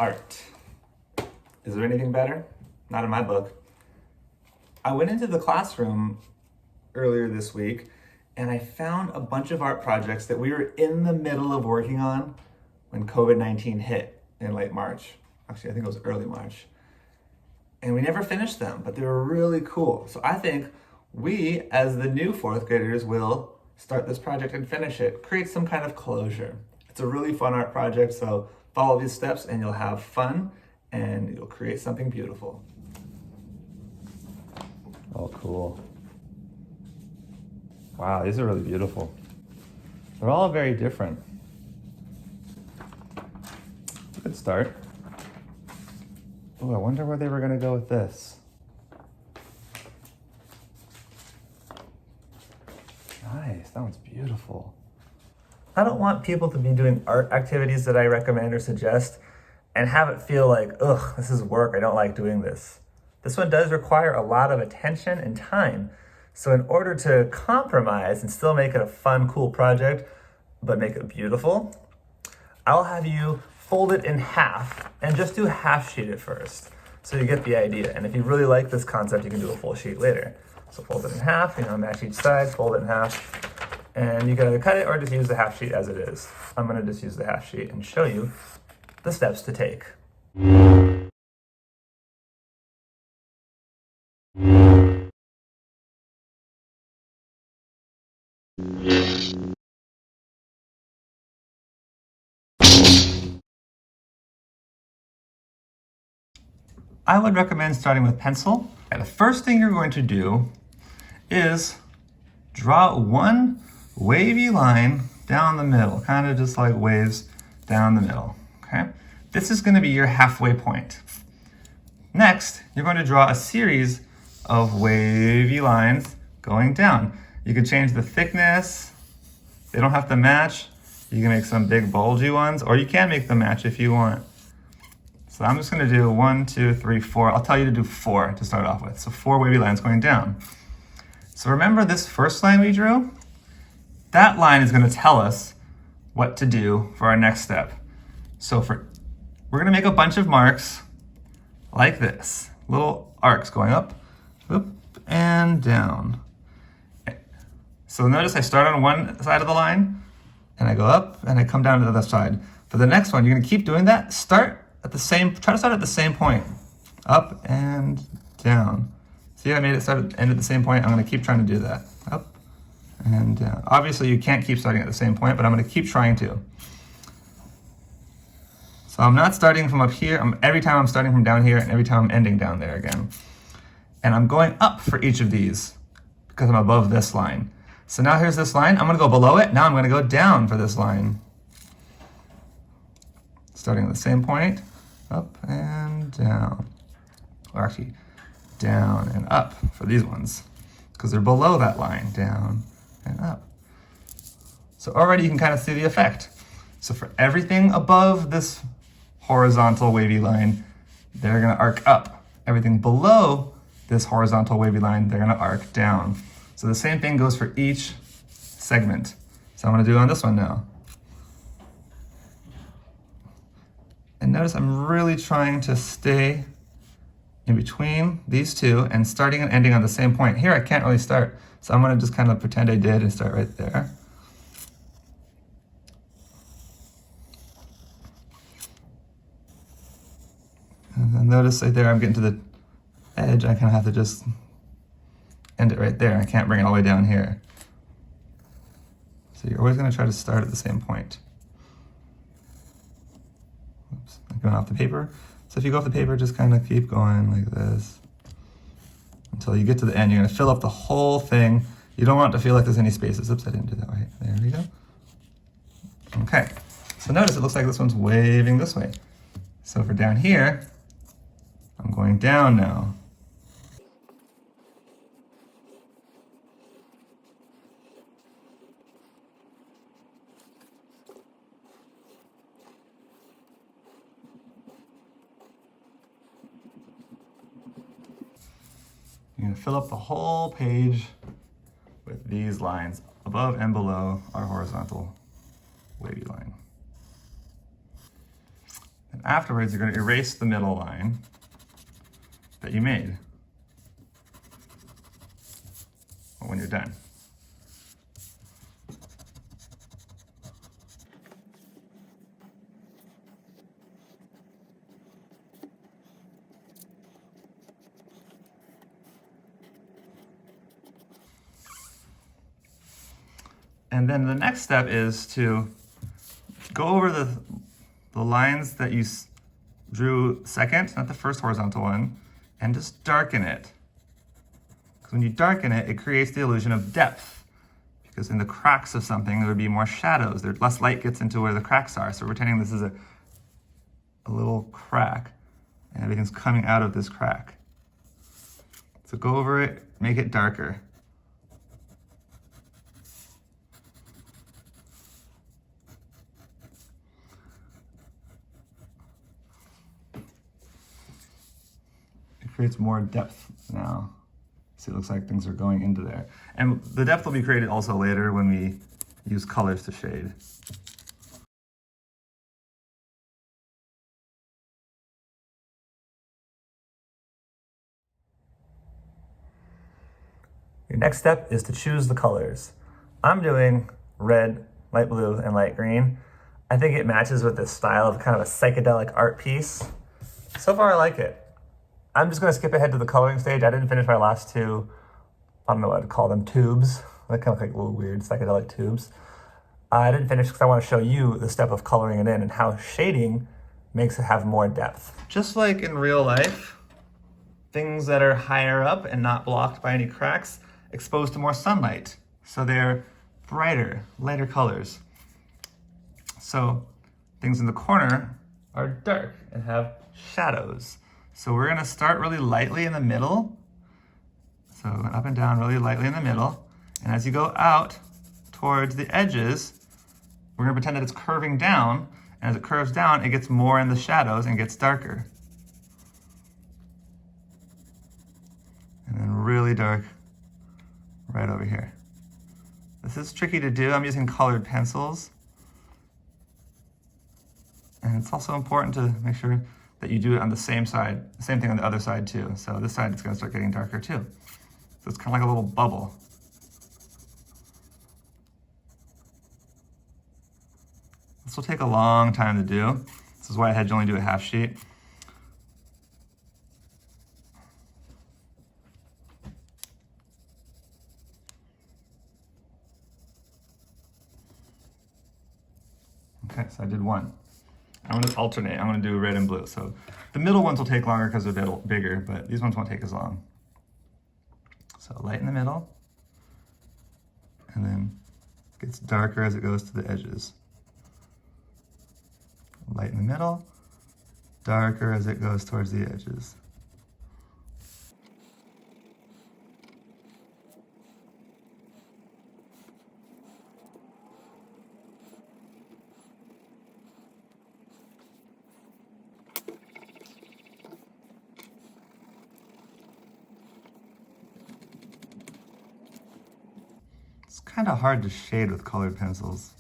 art. Is there anything better? Not in my book. I went into the classroom earlier this week and I found a bunch of art projects that we were in the middle of working on when COVID-19 hit in late March. Actually, I think it was early March. And we never finished them, but they were really cool. So I think we, as the new fourth graders, will start this project and finish it, create some kind of closure. It's a really fun art project, so follow these steps and you'll have fun and you'll create something beautiful. Oh, cool. Wow, these are really beautiful. They're all very different. Good start. Oh, I wonder where they were gonna go with this. Nice, that one's beautiful. I don't want people to be doing art activities that I recommend or suggest and have it feel like, ugh, this is work, I don't like doing this. This one does require a lot of attention and time. So in order to compromise and still make it a fun, cool project, but make it beautiful, I'll have you fold it in half and just do half sheet at first. So you get the idea. And if you really like this concept, you can do a full sheet later. So fold it in half, match each side, fold it in half, and you can either cut it or just use the half sheet as it is. I'm gonna just use the half sheet and show you the steps to take. I would recommend starting with pencil. And the first thing you're going to do is draw one wavy line down the middle, kind of just like waves down the middle, okay? This is gonna be your halfway point. Next, you're going to draw a series of wavy lines going down. You can change the thickness. They don't have to match. You can make some big bulgy ones, or you can make them match if you want. So I'm just gonna do 1, 2, 3, 4. I'll tell you to do 4 to start off with. So 4 wavy lines going down. So remember this first line we drew? That line is gonna tell us what to do for our next step. So we're gonna make a bunch of marks like this. Little arcs going up and down. So notice I start on one side of the line and I go up and I come down to the other side. For the next one, you're gonna keep doing that. Try to start at the same point. Up and down. See, I made it end at the same point. I'm gonna keep trying to do that. Up and down. Obviously you can't keep starting at the same point, but I'm gonna keep trying to. So I'm not starting from up here. Every time I'm starting from down here and every time I'm ending down there again. And I'm going up for each of these because I'm above this line. So now here's this line. I'm gonna go below it. Now I'm gonna go down for this line. Starting at the same point. Up and down, or actually down and up for these ones because they're below that line, down and up. So already you can kind of see the effect. So for everything above this horizontal wavy line, they're gonna arc up. Everything below this horizontal wavy line, they're gonna arc down. So the same thing goes for each segment. So I'm gonna do it on this one now. And notice I'm really trying to stay in between these two and starting and ending on the same point. Here I can't really start, so I'm gonna just kind of pretend I did and start right there. And then notice right there I'm getting to the edge, I kind of have to just end it right there. I can't bring it all the way down here. So you're always gonna try to start at the same point. Oops, I'm going off the paper. So if you go off the paper, just kind of keep going like this until you get to the end. You're gonna fill up the whole thing. You don't want it to feel like there's any spaces. Oops, I didn't do that right. There we go. Okay, so notice it looks like this one's waving this way. So for down here, I'm going down now. You're gonna fill up the whole page with these lines above and below our horizontal wavy line. And afterwards, you're going to erase the middle line that you made when you're done. And then the next step is to go over the lines that you drew second, not the first horizontal one, and just darken it. Because when you darken it, it creates the illusion of depth. Because in the cracks of something, there would be more shadows. There, less light gets into where the cracks are. So we're pretending this is a little crack, and everything's coming out of this crack. So go over it, make it darker. Creates more depth now. So it looks like things are going into there. And the depth will be created also later when we use colors to shade. Your next step is to choose the colors. I'm doing red, light blue, and light green. I think it matches with this style of kind of a psychedelic art piece. So far I like it. I'm just gonna skip ahead to the coloring stage. I didn't finish my last two, I don't know what to call them, tubes. They kind of look like little weird psychedelic tubes. I didn't finish because I want to show you the step of coloring it in and how shading makes it have more depth. Just like in real life, things that are higher up and not blocked by any cracks, exposed to more sunlight. So they're brighter, lighter colors. So things in the corner are dark and have shadows. So we're gonna start really lightly in the middle. So up and down really lightly in the middle. And as you go out towards the edges, we're gonna pretend that it's curving down. And as it curves down, it gets more in the shadows and gets darker. And then really dark right over here. This is tricky to do. I'm using colored pencils. And it's also important to make sure that you do it on the same side, same thing on the other side too. So this side is gonna start getting darker too. So it's kind of like a little bubble. This will take a long time to do. This is why I had you only do a half sheet. Okay, so I did one. I'm gonna alternate, I'm gonna do red and blue. So the middle ones will take longer because they're a bit bigger, but these ones won't take as long. So light in the middle, and then it gets darker as it goes to the edges. Light in the middle, darker as it goes towards the edges. It's kind of hard to shade with colored pencils.